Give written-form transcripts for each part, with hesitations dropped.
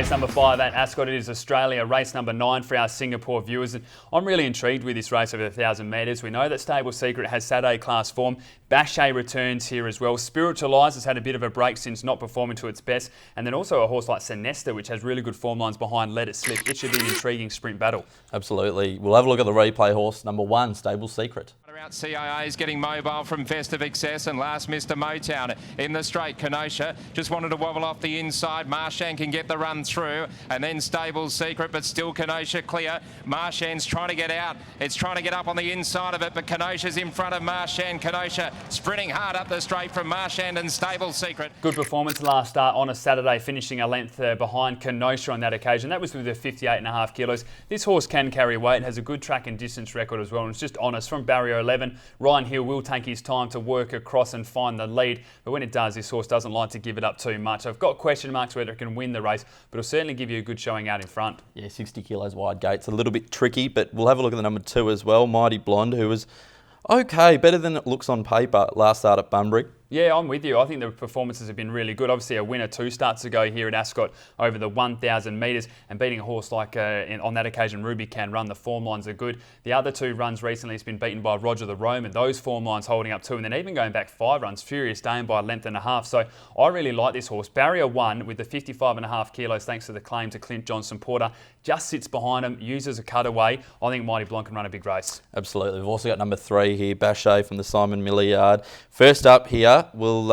Race number 5 at Ascot. It is Australia. Race number 9 for our Singapore viewers. And I'm really intrigued with this race over the 1,000 metres. We know that Stable Secret has Saturday class form. Bache returns here as well. Spiritualize has had a bit of a break since not performing to its best. And then also a horse like Sinesta, which has really good form lines behind Let It Slip. It should be an intriguing sprint battle. Absolutely. We'll have a look at the replay horse number 1, Stable Secret. Out CIA is getting mobile from Festive Excess and last Mr. Motown in the straight. Kenosha just wanted to wobble off the inside. Marshan can get the run through and then Stable Secret, but still Kenosha clear. Marshan's trying to get out. It's trying to get up on the inside of it, but Kenosha's in front of Marshan. Kenosha sprinting hard up the straight from Marshan and Stable Secret. Good performance last start on a Saturday, finishing a length behind Kenosha on that occasion. That was with the 58.5 kilos. This horse can carry weight, has a good track and distance record as well, and it's just honest from barrier 11. Ryan Hill will take his time to work across and find the lead, but when it does, this horse doesn't like to give it up too much. I've got question marks whether it can win the race, but it'll certainly give you a good showing out in front. Yeah, 60 kilos wide gates, a little bit tricky, but we'll have a look at the number 2 as well, Mighty Blonde, who was okay, better than it looks on paper last start at Bunbury. Yeah, I'm with you. I think the performances have been really good. Obviously, a winner 2 starts ago here at Ascot over the 1,000 metres, and beating a horse like, on that occasion, Ruby Can Run. The form lines are good. The other 2 runs recently has been beaten by Roger the Roman. Those form lines holding up too, and then even going back 5 runs, Furious Dame by a length and a half. So I really like this horse. Barrier 1 with the 55.5 kilos, thanks to the claim to Clint Johnson Porter, just sits behind him, uses a cutaway. I think Mighty Blonde can run a big race. Absolutely. We've also got number 3 here, Bache from the Simon Miller Yard. First up here, we'll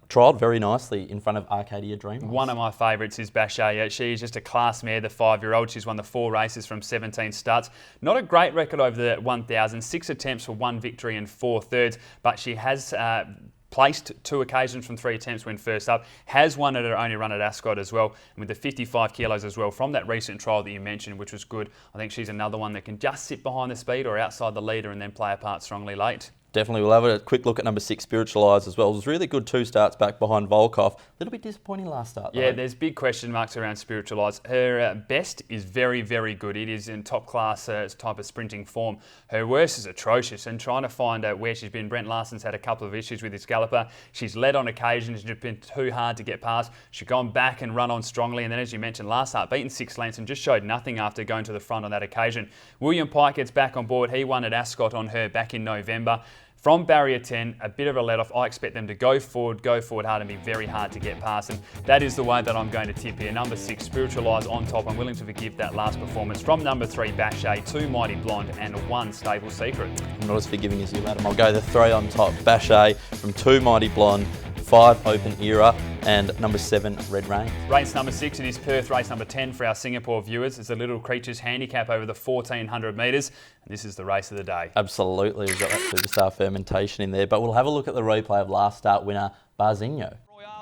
trialled very nicely in front of Arcadia Dream. One of my favourites is Bache. She is just a class mare, the 5-year-old. She's won the 4 races from 17 starts. Not a great record over the 1,000. 6 attempts for 1 victory and 4 thirds, but she has placed 2 occasions from 3 attempts when first up. Has won at her only run at Ascot as well, and with the 55 kilos as well from that recent trial that you mentioned, which was good. I think she's another one that can just sit behind the speed or outside the leader and then play a part strongly late. Definitely. We'll have a quick look at number 6, Spiritualize as well. It was really good 2 starts back behind Volkov. A little bit disappointing last start, though. Yeah, there's big question marks around Spiritualize. Her best is very, very good. It is in top class type of sprinting form. Her worst is atrocious, and trying to find out where she's been. Brent Larson's had a couple of issues with his galloper. She's led on occasion. It's just been too hard to get past. She's gone back and run on strongly, and then, as you mentioned, last start, beaten 6 lengths and just showed nothing after going to the front on that occasion. William Pike gets back on board. He won at Ascot on her back in November. From barrier 10, a bit of a let-off. I expect them to go forward hard and be very hard to get past. And that is the way that I'm going to tip here. Number 6, Spiritualize on top. I'm willing to forgive that last performance. From number 3, Bache, 2 Mighty Blonde and 1 Stable Secret. I'm not as forgiving as you, Adam. I'll go the 3 on top. Bache from 2 Mighty Blonde, 5 Open Era, and number 7, Red Rain. Race number 6, it is Perth. Race number 10 for our Singapore viewers. It's the Little Creatures Handicap over the 1,400 metres. And this is the race of the day. Absolutely. We've got that superstar fermentation in there. But we'll have a look at the replay of last start winner, Barzinho.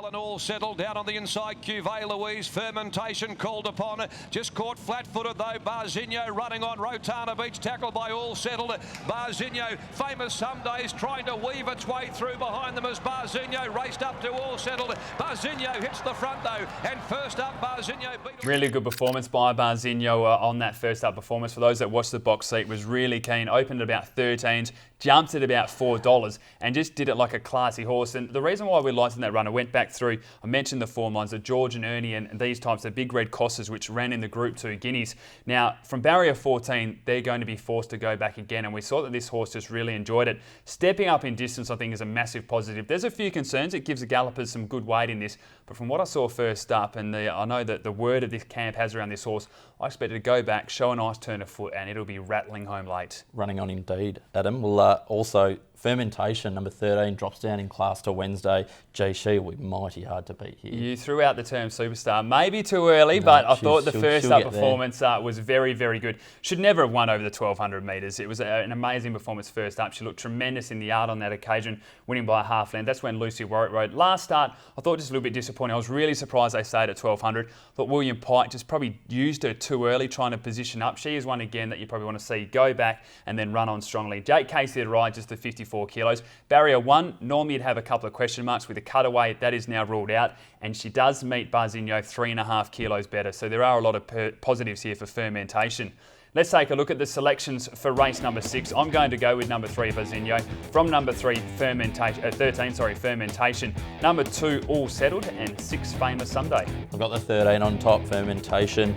And all settled down on the inside. Cuvée Louise, fermentation called upon. Just caught flat-footed though. Barzinho running on Rotana Beach, tackled by All Settled. Barzinho, famous some days, trying to weave its way through behind them as Barzinho raced up to All Settled. Barzinho hits the front though, and first up Barzinho beat. Really good performance by Barzinho on that first up performance. For those that watched the box seat, was really keen. Opened at about 13s, jumped at about $4, and just did it like a classy horse. And the reason why we liked in that run, I went back through, I mentioned the form lines, the George and Ernie and these types of big red Costas, which ran in the Group 2 Guineas. Now, from barrier 14, they're going to be forced to go back again, and we saw that this horse just really enjoyed it. Stepping up in distance, I think, is a massive positive. There's a few concerns. It gives the gallopers some good weight in this, but from what I saw first up, and I know that the word of this camp has around this horse, I expect it to go back, show a nice turn of foot, and it'll be rattling home late. Running on indeed, Adam. We'll also, Fermentation, number 13, drops down in class to Wednesday. She will be mighty hard to beat here. You threw out the term superstar, maybe too early, but I thought the first up performance was very, very good. Should never have won over the 1,200 metres. It was an amazing performance first up. She looked tremendous in the yard on that occasion, winning by a half length. That's when Lucy Warwick rode. Last start, I thought just a little bit disappointing. I was really surprised they stayed at 1,200. Thought William Pike just probably used her too early, trying to position up. She is one again that you probably want to see go back and then run on strongly. Jake Casey to ride just the 54 kilos. Barrier 1, normally you'd have a couple of question marks with a cutaway. That is now ruled out, and she does meet Barzinho 3.5 kilos better. So there are a lot of positives here for Fermentation. Let's take a look at the selections for race number 6. I'm going to go with number 3, Bazinho. From number 3, Fermentation. Number 2, All Settled, and 6, Famous Sunday. I've got the 13 on top, Fermentation.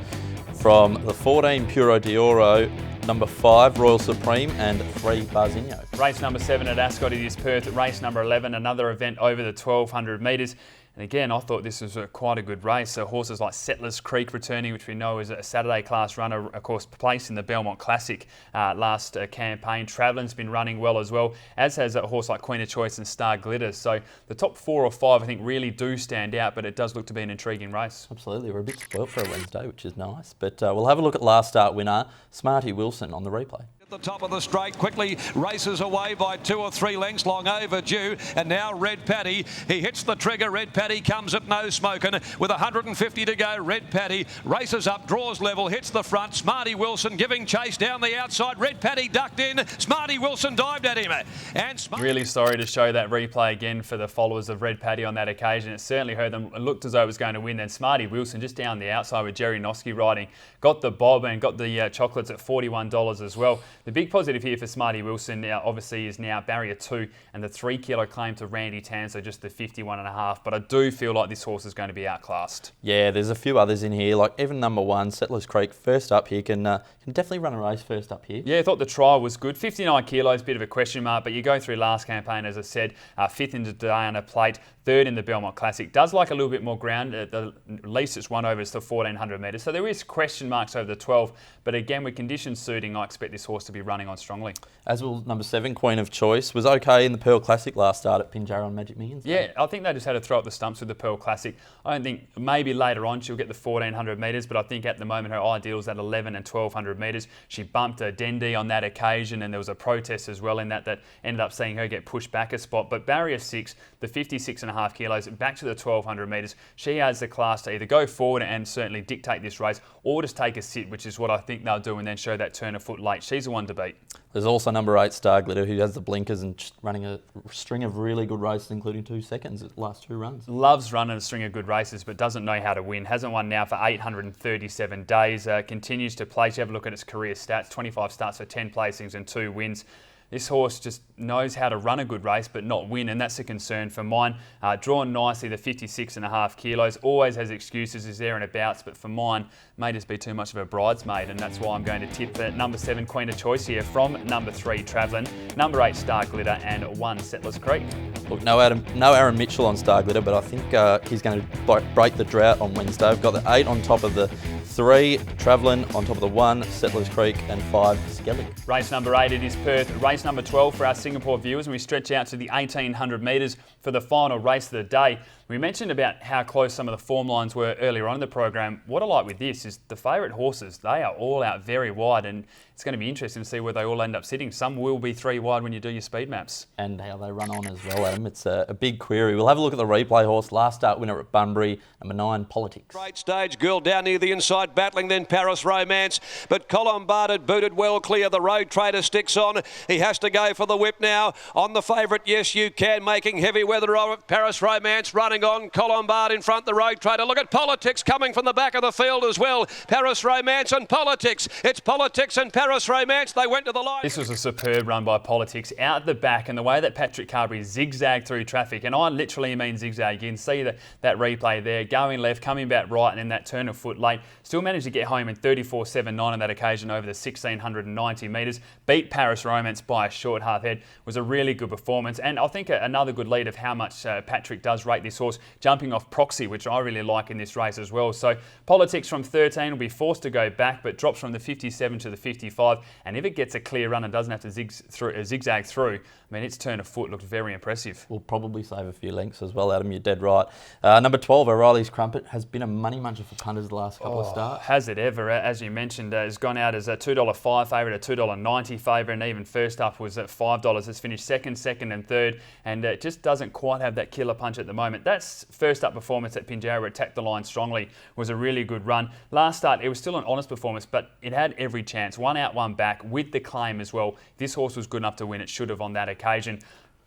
From the 14, Puro d'Oro. Number 5, Royal Supreme, and 3, Bazinho. Race number 7 at Ascot, it is Perth. Race number 11, another event over the 1200 metres. And again, I thought this was quite a good race. So horses like Settlers Creek returning, which we know is a Saturday class runner, of course, placed in the Belmont Classic last campaign. Travelling's been running well as well, as has a horse like Queen of Choice and Star Glitter. So the top 4 or 5, I think, really do stand out, but it does look to be an intriguing race. Absolutely. We're a bit spoilt for a Wednesday, which is nice. But we'll have a look at last start winner, Smarty Wilson, on the replay. The top of the straight quickly races away by 2 or 3 lengths, long overdue, and now Red Paddy, he hits the trigger. Red Paddy comes at no smoking with 150 to go. Red Paddy races up, draws level, hits the front. Smarty Wilson giving chase down the outside. Red Paddy ducked in, Smarty Wilson dived at him, and really sorry to show that replay again for the followers of Red Paddy on that occasion. It certainly hurt them. It looked as though it was going to win. Then Smarty Wilson just down the outside with Jerry Noski riding, got the bob and got the chocolates at $41 as well. The big positive here for Smarty Wilson now obviously is now barrier 2 and the 3 kilo claim to Randy Tanzo, just the 51.5. But I do feel like this horse is going to be outclassed. Yeah, there's a few others in here, like even number 1, Settlers Creek, first up here, can definitely run a race first up here. Yeah, I thought the trial was good. 59 kilos, bit of a question mark, but you go through last campaign, as I said, 5th in the Diana Plate, 3rd in the Belmont Classic. Does like a little bit more ground. The least it's won over is the 1400 metres. So there is question marks over the 12. But again, with conditions suiting, I expect this horse to be running on strongly. As will number 7, Queen of Choice, was okay in the Pearl Classic last start at Pinjarra on Magic Millions. Yeah, I think they just had to throw up the stumps with the Pearl Classic. I don't think, maybe later on she'll get the 1400 metres, but I think at the moment her ideal is at 11 and 1200 metres. She bumped a Dendy on that occasion, and there was a protest as well in that ended up seeing her get pushed back a spot. But barrier 6, the 56.5 kilos, back to the 1200 metres. She has the class to either go forward and certainly dictate this race, or just take a sit, which is what I think they'll do, and then show that turn of foot late. She's the one to beat. There's also number 8, Star Glitter, who has the blinkers and running a string of really good races, including 2 seconds at the last 2 runs. Loves running a string of good races, but doesn't know how to win. Hasn't won now for 837 days. Continues to place. You have a look at its career stats. 25 starts for 10 placings and 2 wins. This horse just knows how to run a good race but not win, and that's a concern for mine. Drawn nicely, the 56.5 kilos. Always has excuses, is there and abouts, but for mine, may just be too much of a bridesmaid, and that's why I'm going to tip for number 7, Queen of Choice here, from number 3, Travelling, number 8, Star Glitter, and 1, Settlers Creek. Look, no Aaron Mitchell on Star Glitter, but I think he's going to break the drought on Wednesday. I've got the 8 on top of the 3, Travelling, on top of the 1, Settlers Creek, and 5, Skellig. Race number 8, it is Perth. Race number 12 for our Singapore viewers, and we stretch out to the 1800 metres for the final race of the day. We mentioned about how close some of the form lines were earlier on in the program. What I like with this is the favourite horses, they are all out very wide, and it's going to be interesting to see where they all end up sitting. Some will be 3 wide when you do your speed maps. And how they run on as well, Adam. It's a big query. We'll have a look at the replay horse. Last start winner at Bunbury, number 9, Politics. Great stage, Girl down near the inside, battling then Paris Romance, but Colombard had booted well clear. The Road Trader sticks on. He has to go for the whip now. On the favourite, Yes You Can, making heavy weather of it. Paris Romance running on. Colombard in front, the Road Trader. Look at Politics coming from the back of the field as well. Paris Romance and Politics. It's Politics and Paris Romance. They went to the line. This was a superb run by Politics out the back, and the way that Patrick Carberry zigzagged through traffic, and I literally mean zigzag. You can see that replay there, going left, coming back right, and then that turn of foot late. Still managed to get home in 34.79 on that occasion over the 1690 metres. Beat Paris Romance by a short half head. Was a really good performance, and I think another good lead of how much Patrick does rate this horse, jumping off Proxy, which I really like in this race as well. So Politics from 13 will be forced to go back, but drops from the 57 to the 55, and if it gets a clear run and doesn't have to zigzag through, I mean, its turn of foot looked very impressive. We'll probably save a few lengths as well, Adam. You're dead right. Number 12, O'Reilly's Crumpet, has been a money muncher for punters the last couple of starts. Has it ever? As you mentioned, has gone out as a $2.05 favourite, a $2.90 favourite, and even first up was at $5. Has finished second and third, and just doesn't quite have that killer punch at the moment. That's first up performance at Pinjarra, attacked the line strongly, was a really good run. Last start, it was still an honest performance, but it had every chance. 1 out, 1 back with the claim as well. This horse was good enough to win. It should have on that occasion.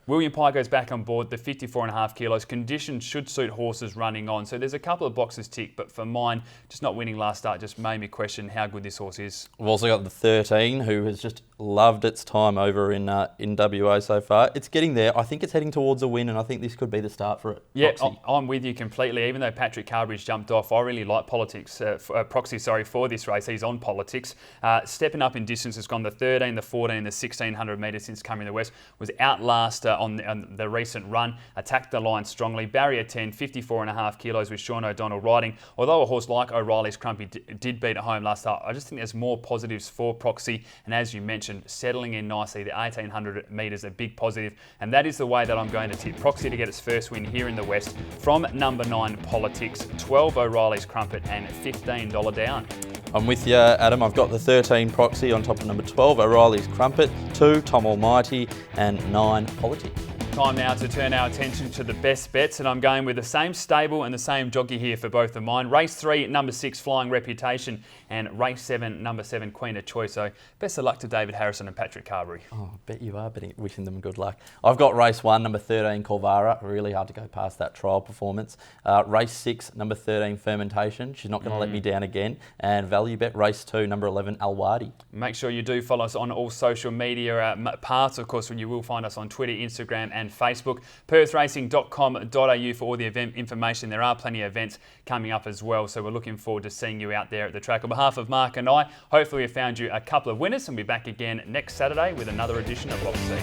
William Pye goes back on board, the 54.5 kilos. Conditions should suit horses running on. So there's a couple of boxes ticked, but for mine, just not winning last start just made me question how good this horse is. We've also got the 13, who has just loved its time over in WA so far. It's getting there. I think it's heading towards a win, and I think this could be the start for it. Yeah, Proxy. I'm with you completely. Even though Patrick Carbridge jumped off, I really like Proxy for this race. He's on politics. Stepping up in distance, has gone the 13, the 14, the 1600 metres since coming to the West. Was outlast on the recent run. Attacked the line strongly. Barrier 10, 54.5 kilos with Sean O'Donnell riding. Although a horse like O'Reilly's Crumpy did beat at home last start, I just think there's more positives for Proxy. And as you mentioned, settling in nicely. The 1800 metres, a big positive. And that is the way that I'm going to tip Proxy to get its first win here in the West from number 9 Politics, 12 O'Reilly's Crumpet and $15 down. I'm with you, Adam. I've got the 13 Proxy on top of number 12 O'Reilly's Crumpet, 2 Tom Almighty and 9 Politics. Time now to turn our attention to the best bets, and I'm going with the same stable and the same jockey here for both of mine. Race 3, number 6, Flying Reputation, and race 7, number 7, Queen of Choice. So best of luck to David Harrison and Patrick Carberry. Oh, I bet you are wishing them good luck. I've got race 1, number 13, Corvara. Really hard to go past that trial performance. Race 6, number 13, Fermentation. She's not going to let me down again. And value bet race 2, number 11, Alwadi. Make sure you do follow us on all social media parts. Of course, you will find us on Twitter, Instagram and Facebook. PerthRacing.com.au for all the event information. There are plenty of events coming up as well, so we're looking forward to seeing you out there at the track. On behalf of Mark and I, hopefully we found you a couple of winners, and we'll be back again next Saturday with another edition of Box C.